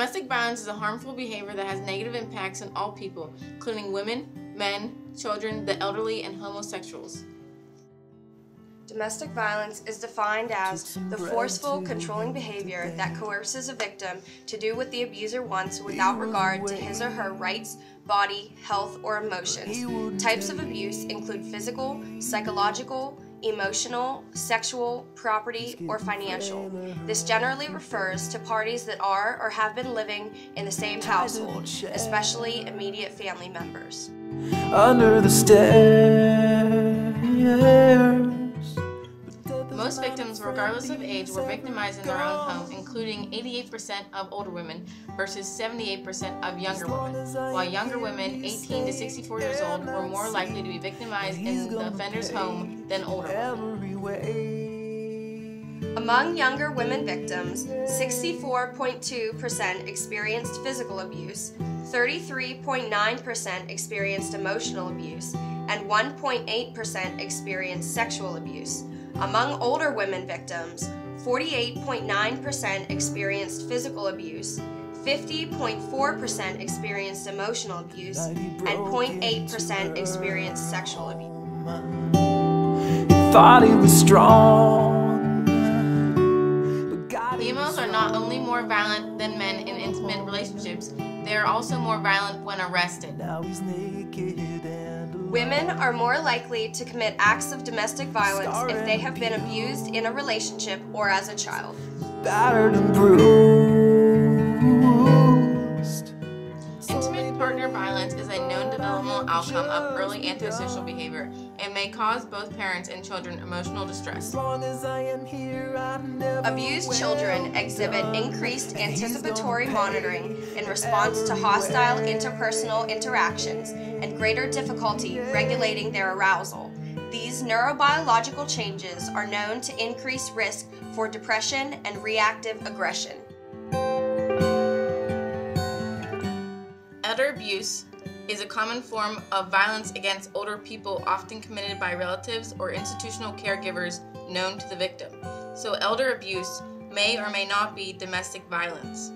Domestic violence is a harmful behavior that has negative impacts on all people, including women, men, children, the elderly, and homosexuals. Domestic violence is defined as the forceful, controlling behavior that coerces a victim to do what the abuser wants without regard to his or her rights, body, health, or emotions. Types of abuse include physical, psychological, emotional, sexual, property, or financial. This generally refers to parties that are or have been living in the same household, especially immediate family members. Under the stairs. Most victims, regardless of age, were victimized in their own home, including 88% of older women versus 78% of younger women, while younger women 18 to 64 years old were more likely to be victimized in the offender's home than older women. Among younger women victims, 64.2% experienced physical abuse, 33.9% experienced emotional abuse, and 1.8% experienced sexual abuse. Among older women victims, 48.9% experienced physical abuse, 50.4% experienced emotional abuse, and 0.8% experienced sexual abuse. Thought he was strong. Females are not only more violent than men in intimate relationships, they are also more violent when arrested. Now he's naked and Women are more likely to commit acts of domestic violence if they have been abused in a relationship or as a child. battered and bruised. Intimate partner violence is a known developmental outcome of early antisocial behavior and may cause both parents and children emotional distress. As long as I am here, I'm never Abused children exhibit increased anticipatory monitoring in response to hostile interpersonal interactions and greater difficulty regulating their arousal. These neurobiological changes are known to increase risk for depression and reactive aggression. Elder abuse is a common form of violence against older people, often committed by relatives or institutional caregivers known to the victim. So elder abuse may or may not be domestic violence.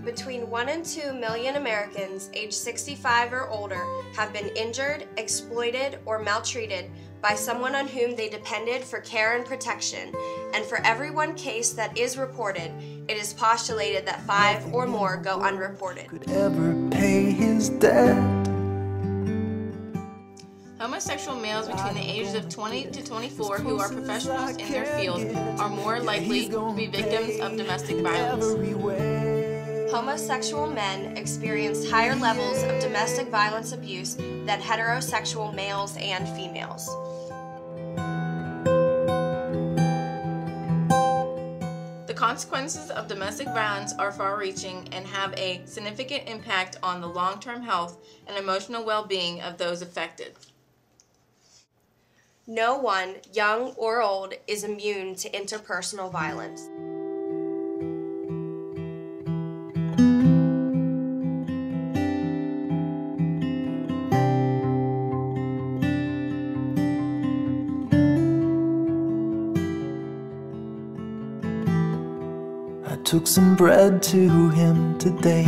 Between 1 and 2 million Americans aged 65 or older have been injured, exploited, or maltreated by someone on whom they depended for care and protection, and for every one case that is reported, it is postulated that 5 or more go unreported. could ever pay his debt. Homosexual males between the ages of 20 to 24 who are professionals in their field are more likely to be victims of domestic violence. Homosexual men experience higher levels of domestic violence abuse than heterosexual males and females. The consequences of domestic violence are far-reaching and have a significant impact on the long-term health and emotional well-being of those affected. No one, young or old, is immune to interpersonal violence. I took some bread to him today.